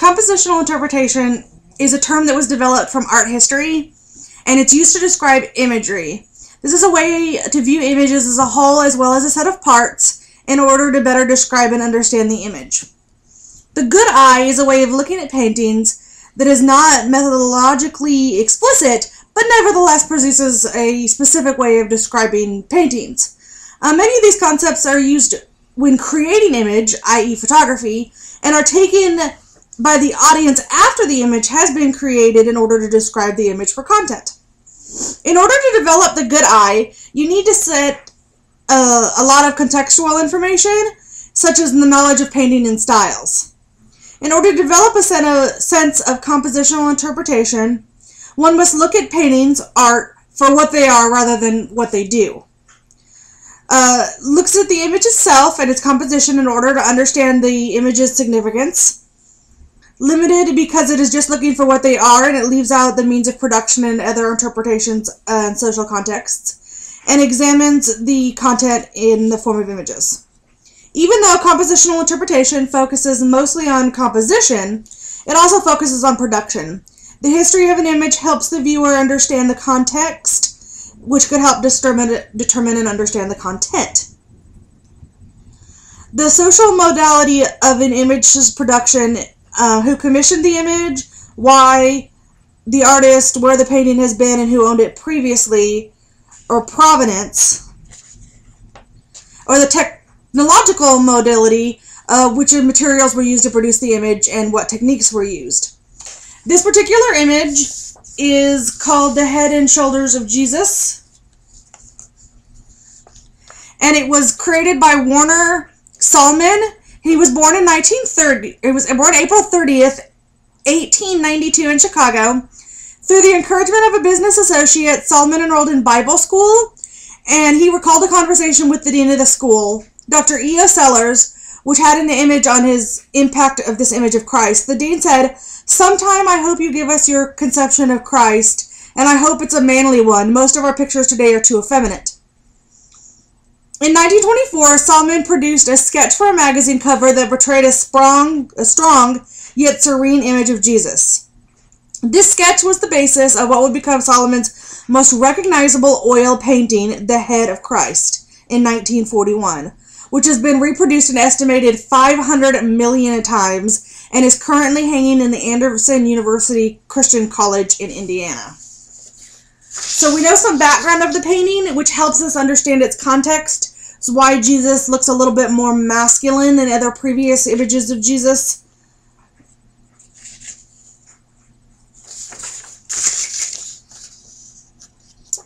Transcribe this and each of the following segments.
Compositional interpretation is a term that was developed from art history, and it's used to describe imagery. This is a way to view images as a whole as well as a set of parts in order to better describe and understand the image. The good eye is a way of looking at paintings that is not methodologically explicit, but nevertheless produces a specific way of describing paintings. Many of these concepts are used when creating image, i.e. photography, and are taken by the audience after the image has been created in order to describe the image for content. In order to develop the good eye, you need to set a lot of contextual information, such as the knowledge of painting and styles. In order to develop a sense of compositional interpretation, one must look at paintings, art, for what they are rather than what they do. Looks at the image itself and its composition in order to understand the image's significance. Limited because it is just looking for what they are and it leaves out the means of production and other interpretations and social contexts, and examines the content in the form of images. Even though compositional interpretation focuses mostly on composition, it also focuses on production. The history of an image helps the viewer understand the context, which could help determine and understand the content. The social modality of an image's production, who commissioned the image, why, the artist, where the painting has been, and who owned it previously, or provenance, or the technological modality, which materials were used to produce the image and what techniques were used. This particular image is called The Head and Shoulders of Jesus, and it was created by Warner Salman. He was born in 1930. He was born April 30th, 1892 in Chicago. Through the encouragement of a business associate, Salman enrolled in Bible school, and he recalled a conversation with the dean of the school, Dr. E.O. Sellers, which had an image on his impact of this image of Christ. The dean said, "Sometime I hope you give us your conception of Christ, and I hope it's a manly one. Most of our pictures today are too effeminate." In 1924, Salman produced a sketch for a magazine cover that portrayed a strong yet serene image of Jesus. This sketch was the basis of what would become Salman's most recognizable oil painting, The Head of Christ, in 1941, which has been reproduced an estimated 500 million times and is currently hanging in the Anderson University Christian College in Indiana. So we know some background of the painting, which helps us understand its context. It's why Jesus looks a little bit more masculine than other previous images of Jesus.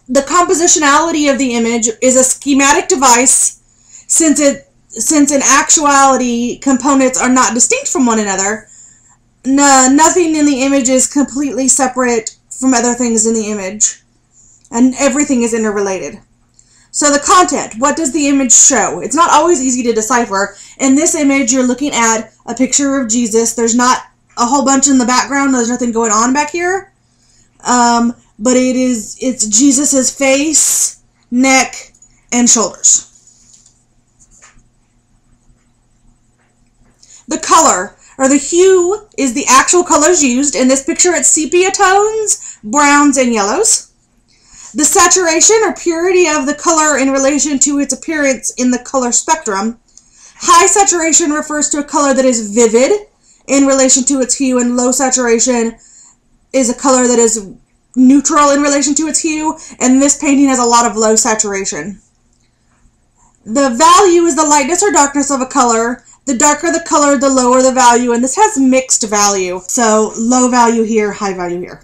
The compositionality of the image is a schematic device, since in actuality components are not distinct from one another. Nothing in the image is completely separate from other things in the image, and everything is interrelated. So the content, what does the image show? It's not always easy to decipher. In this image, you're looking at a picture of Jesus. There's not a whole bunch in the background. There's nothing going on back here. But it's Jesus's face, neck, and shoulders. The color, or the hue, is the actual colors used. In this picture, it's sepia tones, browns, and yellows. The saturation or purity of the color in relation to its appearance in the color spectrum. High saturation refers to a color that is vivid in relation to its hue, and low saturation is a color that is neutral in relation to its hue, and this painting has a lot of low saturation. The value is the lightness or darkness of a color. The darker the color, the lower the value, and this has mixed value. So low value here, high value here.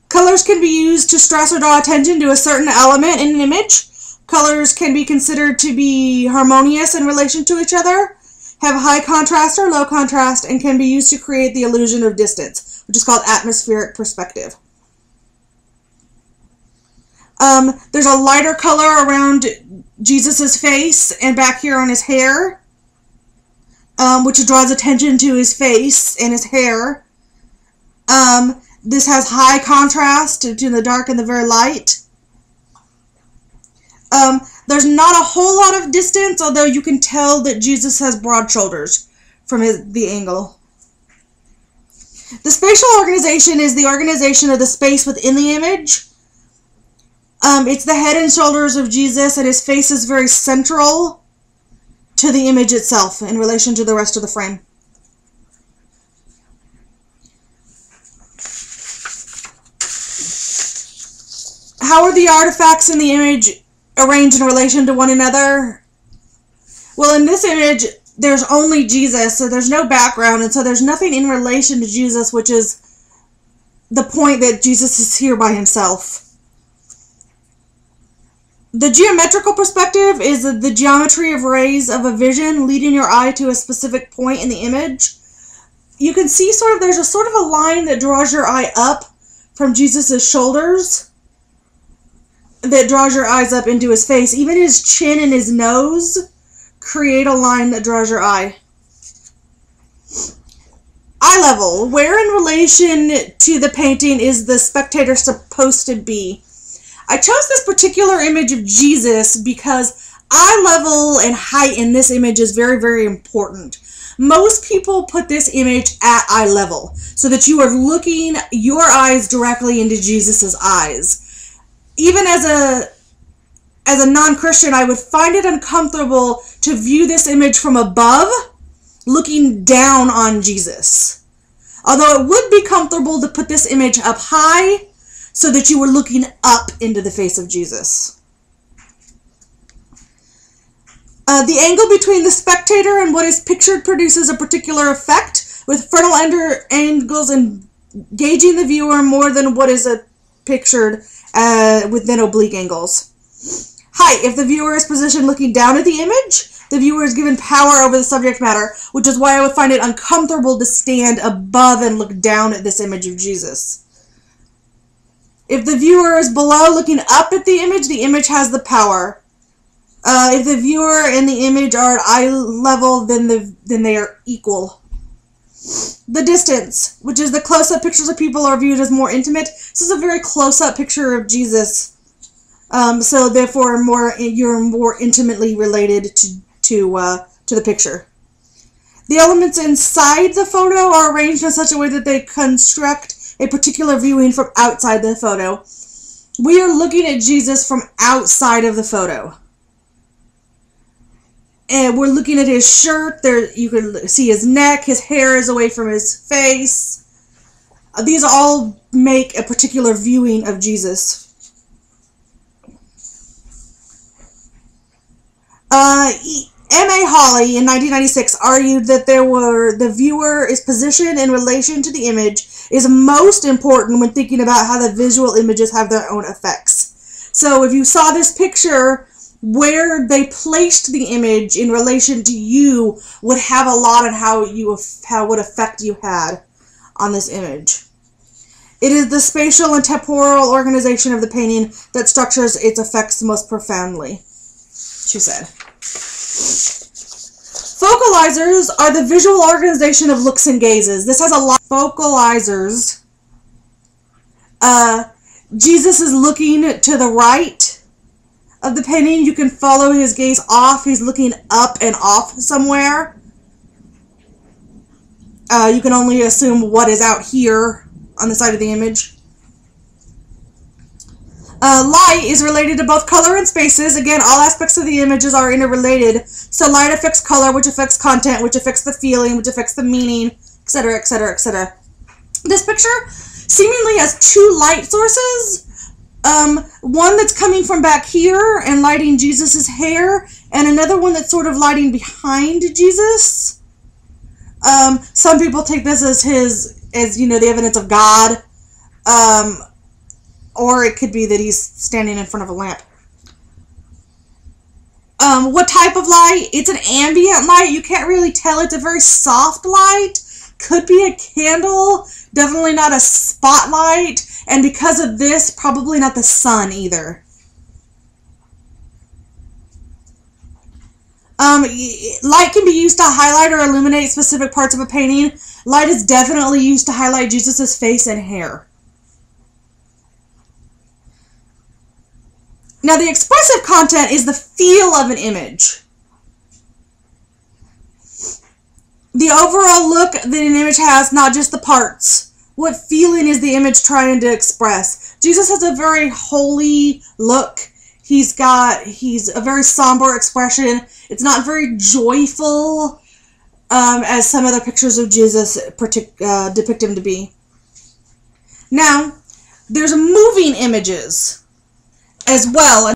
Colors can be used to stress or draw attention to a certain element in an image. Colors can be considered to be harmonious in relation to each other, have high contrast or low contrast, and can be used to create the illusion of distance, which is called atmospheric perspective. There's a lighter color around Jesus's face and back here on his hair, which draws attention to his face and his hair. This has high contrast between the dark and the very light. There's not a whole lot of distance, although you can tell that Jesus has broad shoulders from the angle. The spatial organization is the organization of the space within the image. It's the head and shoulders of Jesus, and his face is very central to the image itself in relation to the rest of the frame. How are the artifacts in the image arranged in relation to one another? Well, in this image, there's only Jesus, so there's no background, and so there's nothing in relation to Jesus, which is the point that Jesus is here by himself. The geometrical perspective is the geometry of rays of a vision leading your eye to a specific point in the image. You can see there's a sort of a line that draws your eye up from Jesus' shoulders, that draws your eyes up into his face. Even his chin and his nose create a line that draws your eye. Eye level. Where in relation to the painting is the spectator supposed to be? I chose this particular image of Jesus because eye level and height in this image is very, very important. Most people put this image at eye level so that you are looking your eyes directly into Jesus's eyes. Even as a non-Christian, I would find it uncomfortable to view this image from above, looking down on Jesus. Although it would be comfortable to put this image up high so that you were looking up into the face of Jesus. The angle between the spectator and what is pictured produces a particular effect, with frontal angles engaging the viewer more than what is pictured within oblique angles. Height. If the viewer is positioned looking down at the image, the viewer is given power over the subject matter, which is why I would find it uncomfortable to stand above and look down at this image of Jesus. If the viewer is below looking up at the image has the power. If the viewer and the image are at eye level, then they are equal. The distance, which is the close-up pictures of people are viewed as more intimate. This is a very close-up picture of Jesus. So therefore you're more intimately related to the picture. The elements inside the photo are arranged in such a way that they construct a particular viewing from outside the photo. We are looking at Jesus from outside of the photo. And we're looking at his shirt. There, you can see his neck. His hair is away from his face. These all make a particular viewing of Jesus. M.A. Hawley in 1996 argued that the viewer is positioned in relation to the image is most important when thinking about how the visual images have their own effects. So if you saw this picture, where they placed the image in relation to you would have a lot on how what effect you had on this image. It is the spatial and temporal organization of the painting that structures its effects most profoundly, she said. Focalizers are the visual organization of looks and gazes. This has a lot of focalizers. Jesus is looking to the right of the painting. You can follow his gaze off. He's looking up and off somewhere. You can only assume what is out here on the side of the image. Light is related to both color and spaces. Again, all aspects of the images are interrelated. So light affects color, which affects content, which affects the feeling, which affects the meaning, etc., etc., etc. This picture seemingly has two light sources. One that's coming from back here and lighting Jesus's hair, and another one that's sort of lighting behind Jesus. Some people take this as the evidence of God. Or it could be that he's standing in front of a lamp. What type of light? It's an ambient light. You can't really tell. It's a very soft light. Could be a candle. Definitely not a spotlight. And because of this, probably not the sun either. Light can be used to highlight or illuminate specific parts of a painting. Light is definitely used to highlight Jesus' face and hair. Now, the expressive content is the feel of an image. the overall look that an image has, not just the parts. What feeling is the image trying to express? Jesus has a very holy look. He's a very somber expression. It's not very joyful, as some other pictures of Jesus depict him to be. Now, there's moving images as well.